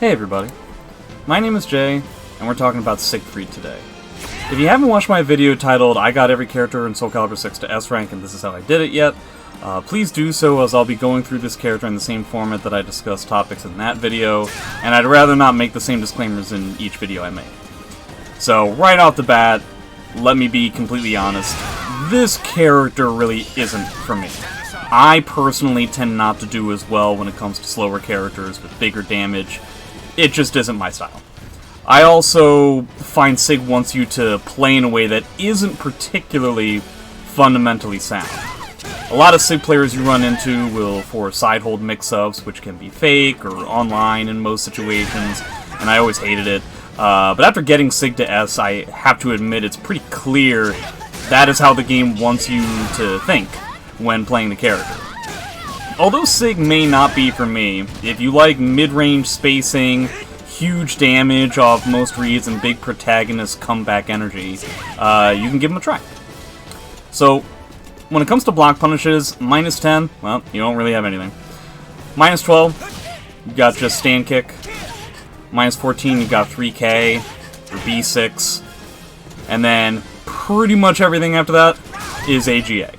Hey everybody, my name is Jay, and we're talking about Siegfried today. If you haven't watched my video titled I Got Every Character in Soul Calibur 6 to S rank and this is how I did it yet, please do so, as I'll be going through this character in the same format that I discussed topics in that video, and I'd rather not make the same disclaimers in each video I make. So right off the bat, let me be completely honest, this character really isn't for me. I personally tend not to do as well when it comes to slower characters with bigger damage. It just isn't my style. I also find Sig wants you to play in a way that isn't particularly fundamentally sound. A lot of Sig players you run into will force side-hold mix-ups, which can be fake or online in most situations, and I always hated it. But after getting Sig to S, I have to admit it's pretty clear that is how the game wants you to think when playing the character. Although Sig may not be for me, if you like mid-range spacing, huge damage off most reads, and big protagonist comeback energy, you can give him a try. So, when it comes to block punishes, minus 10, well, you don't really have anything. Minus 12, you got just stand kick. Minus 14, you got 3K, or B6. And then, pretty much everything after that is AGA.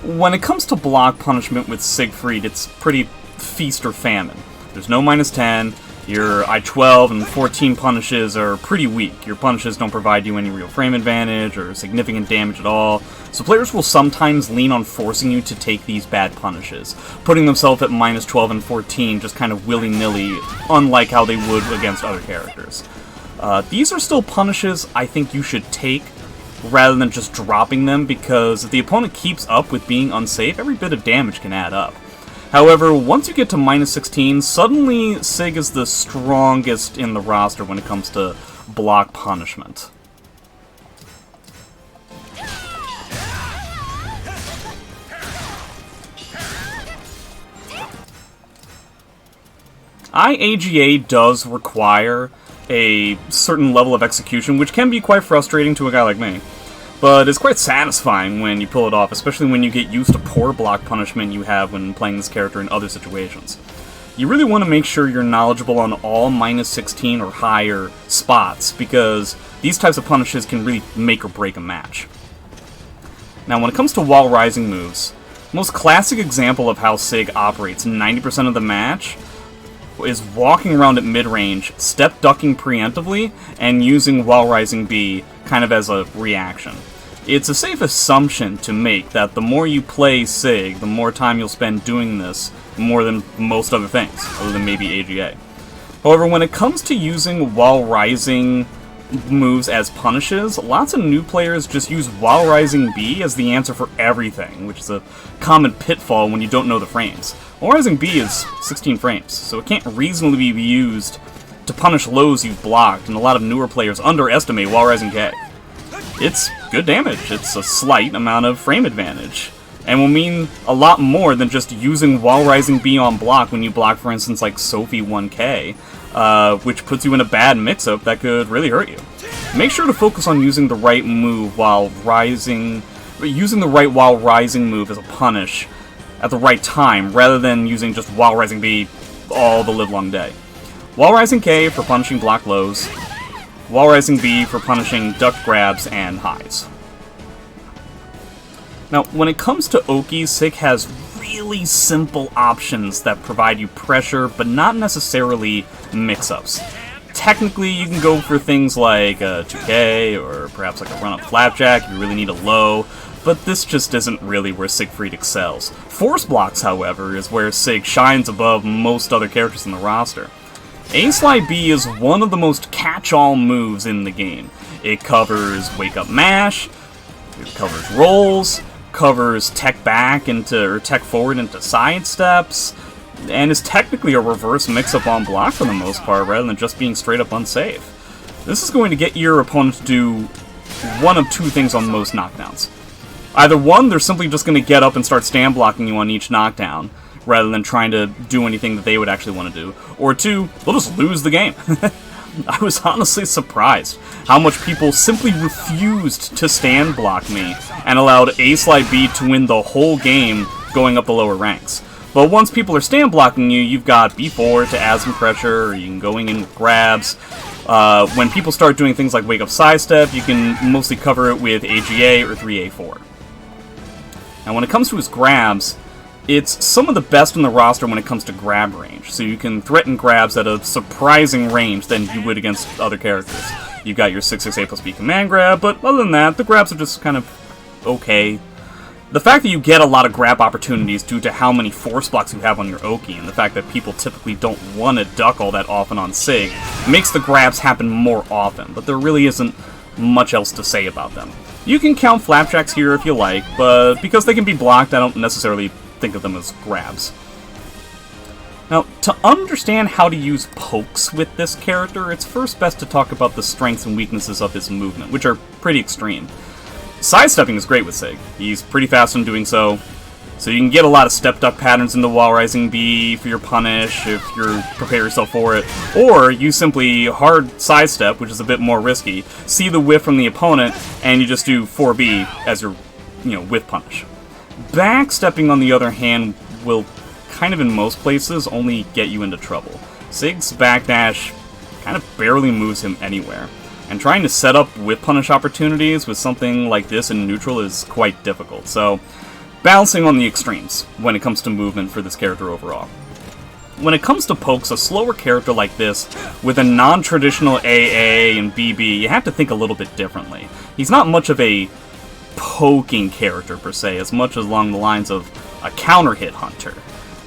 When it comes to block punishment with Siegfried, it's pretty feast or famine. There's no minus 10, your I-12 and 14 punishes are pretty weak. Your punishes don't provide you any real frame advantage or significant damage at all, so players will sometimes lean on forcing you to take these bad punishes, putting themselves at minus 12 and 14 just kind of willy-nilly, unlike how they would against other characters. These are still punishes I think you should take, rather than just dropping them, because if the opponent keeps up with being unsafe, every bit of damage can add up. However, once you get to minus 16, suddenly Sig is the strongest in the roster when it comes to block punishment. IAGA does require a certain level of execution, which can be quite frustrating to a guy like me. But it's quite satisfying when you pull it off, especially when you get used to poor block punishment you have when playing this character in other situations. You really want to make sure you're knowledgeable on all minus 16 or higher spots, because these types of punishes can really make or break a match. Now, when it comes to wall rising moves, the most classic example of how Sig operates 90% of the match is walking around at mid-range, step ducking preemptively, and using wall rising B kind of as a reaction. It's a safe assumption to make that the more you play Sig, the more time you'll spend doing this, more than most other things, other than maybe AGA. However, when it comes to using wall rising moves as punishes, lots of new players just use wall rising B as the answer for everything, which is a common pitfall when you don't know the frames. Wall rising B is 16 frames, so it can't reasonably be used to punish lows you've blocked, and a lot of newer players underestimate wall rising K. It's good damage, it's a slight amount of frame advantage, and will mean a lot more than just using wall rising B on block when you block, for instance, like Sophie 1K, which puts you in a bad mix-up that could really hurt you. Make sure to focus on using the right move while rising, using the right while rising move as a punish at the right time, rather than using just wall rising B all the livelong day. Wall rising K for punishing block lows, wall rising B for punishing duck grabs and highs. Now, when it comes to Oki, Sig has really simple options that provide you pressure, but not necessarily mix-ups. Technically, you can go for things like a 2K, or perhaps like a run-up flapjack if you really need a low, but this just isn't really where Siegfried excels. Force blocks, however, is where Sig shines above most other characters in the roster. A-Slide B is one of the most catch-all moves in the game. It covers Wake Up Mash, it covers rolls, covers tech back into, or tech forward into side steps, and is technically a reverse mix-up on block for the most part, rather than just being straight up unsafe. This is going to get your opponent to do one of two things on most knockdowns. Either one, they're simply just going to get up and start stand blocking you on each knockdown, rather than trying to do anything that they would actually want to do. Or two, they'll just lose the game. I was honestly surprised how much people simply refused to stand block me and allowed A-Slide B to win the whole game going up the lower ranks. But once people are stand blocking you, you've got B4 to add some pressure, or you can going in with grabs. When people start doing things like wake up sidestep, you can mostly cover it with AGA or 3A4. Now when it comes to his grabs, it's some of the best in the roster when it comes to grab range, so you can threaten grabs at a surprising range than you would against other characters. You've got your 6/6A plus B command grab, but other than that, the grabs are just kind of okay. The fact that you get a lot of grab opportunities due to how many force blocks you have on your Oki, and the fact that people typically don't want to duck all that often on Sig, makes the grabs happen more often, but there really isn't much else to say about them. You can count flapjacks here if you like, but because they can be blocked, I don't necessarily think of them as grabs. Now, to understand how to use pokes with this character, it's first best to talk about the strengths and weaknesses of his movement, which are pretty extreme. Sidestepping is great with Sig. He's pretty fast in doing so, so you can get a lot of step duck patterns into Wall Rising B for your punish if you prepare yourself for it, or you simply hard sidestep, which is a bit more risky, see the whiff from the opponent, and you just do 4B as your, whiff punish. Backstepping, on the other hand, will kind of in most places only get you into trouble. Sig's backdash kind of barely moves him anywhere, and trying to set up whip punish opportunities with something like this in neutral is quite difficult, so balancing on the extremes when it comes to movement for this character overall. When it comes to pokes, a slower character like this, with a non-traditional AA and BB, you have to think a little bit differently. He's not much of a poking character per se, as much as along the lines of a counter-hit hunter.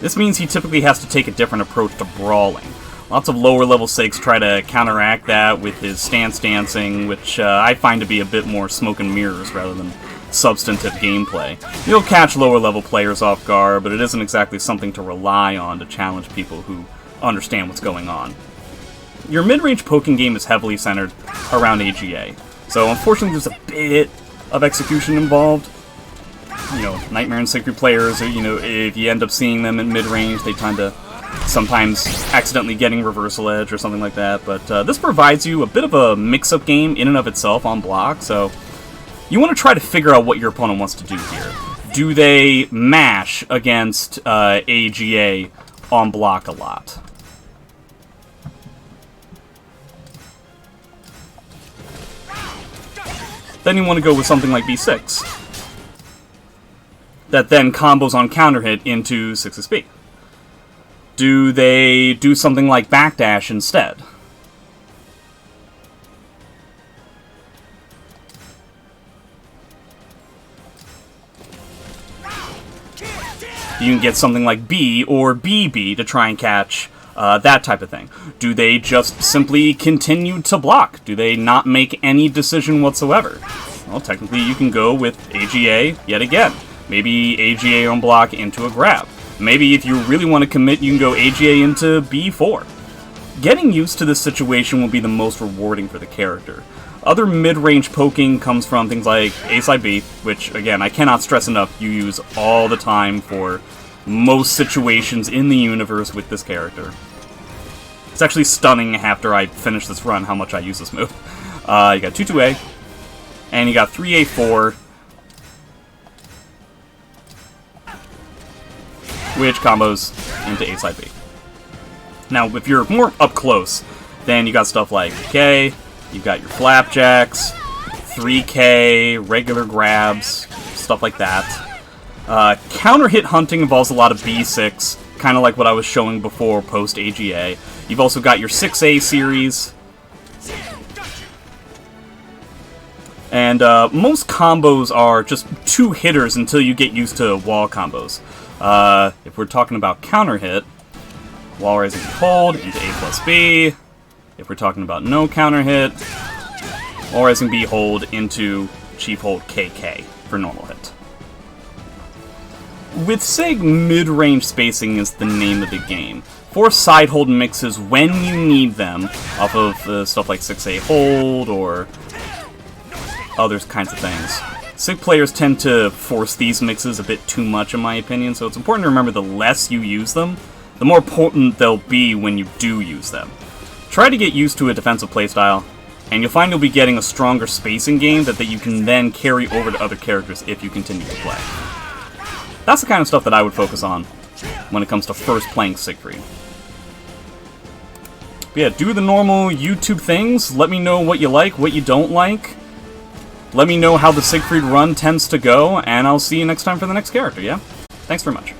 This means he typically has to take a different approach to brawling. Lots of lower level Sigs try to counteract that with his stance dancing, which I find to be a bit more smoke and mirrors rather than substantive gameplay. You'll catch lower level players off guard, but it isn't exactly something to rely on to challenge people who understand what's going on. Your mid-range poking game is heavily centered around AGA, so unfortunately there's a bit of execution involved. Nightmare and Siegfried players, if you end up seeing them in mid-range, they tend to sometimes accidentally getting reversal edge or something like that, but this provides you a bit of a mix-up game in and of itself on block, so you want to try to figure out what your opponent wants to do here. Do they mash against AGA on block a lot? Then you want to go with something like B6, that then combos on counter hit into 6SB. Do they do something like backdash instead? You can get something like B or BB to try and catch that type of thing. Do they just simply continue to block? Do they not make any decision whatsoever? Well, technically you can go with AGA yet again. Maybe AGA on block into a grab. Maybe if you really want to commit, you can go AGA into B4. Getting used to this situation will be the most rewarding for the character. Other mid-range poking comes from things like A-side B, which, again, I cannot stress enough, you use all the time for most situations in the universe with this character. It's actually stunning after I finish this run how much I use this move. You got 2-2A, and you got 3A4, which combos into A-side B. Now, if you're more up close, then you got stuff like K, you've got your flapjacks, 3K, regular grabs, stuff like that. Counter hit hunting involves a lot of B6, kind of like what I was showing before post AGA. You've also got your 6A series. And most combos are just two hitters until you get used to wall combos. If we're talking about counter hit, wall rising hold into A plus B. If we're talking about no counter hit, wall rising B hold into chief hold KK for normal hit. With Sig, mid-range spacing is the name of the game. Force side hold mixes when you need them off of stuff like 6A hold or other kinds of things. Sig players tend to force these mixes a bit too much in my opinion, so it's important to remember the less you use them, the more potent they'll be when you do use them. Try to get used to a defensive playstyle, and you'll find you'll be getting a stronger spacing game that you can then carry over to other characters if you continue to play. That's the kind of stuff that I would focus on when it comes to first playing Siegfried. But yeah, do the normal YouTube things. Let me know what you like, what you don't like. Let me know how the Siegfried run tends to go, and I'll see you next time for the next character, yeah? Thanks very much.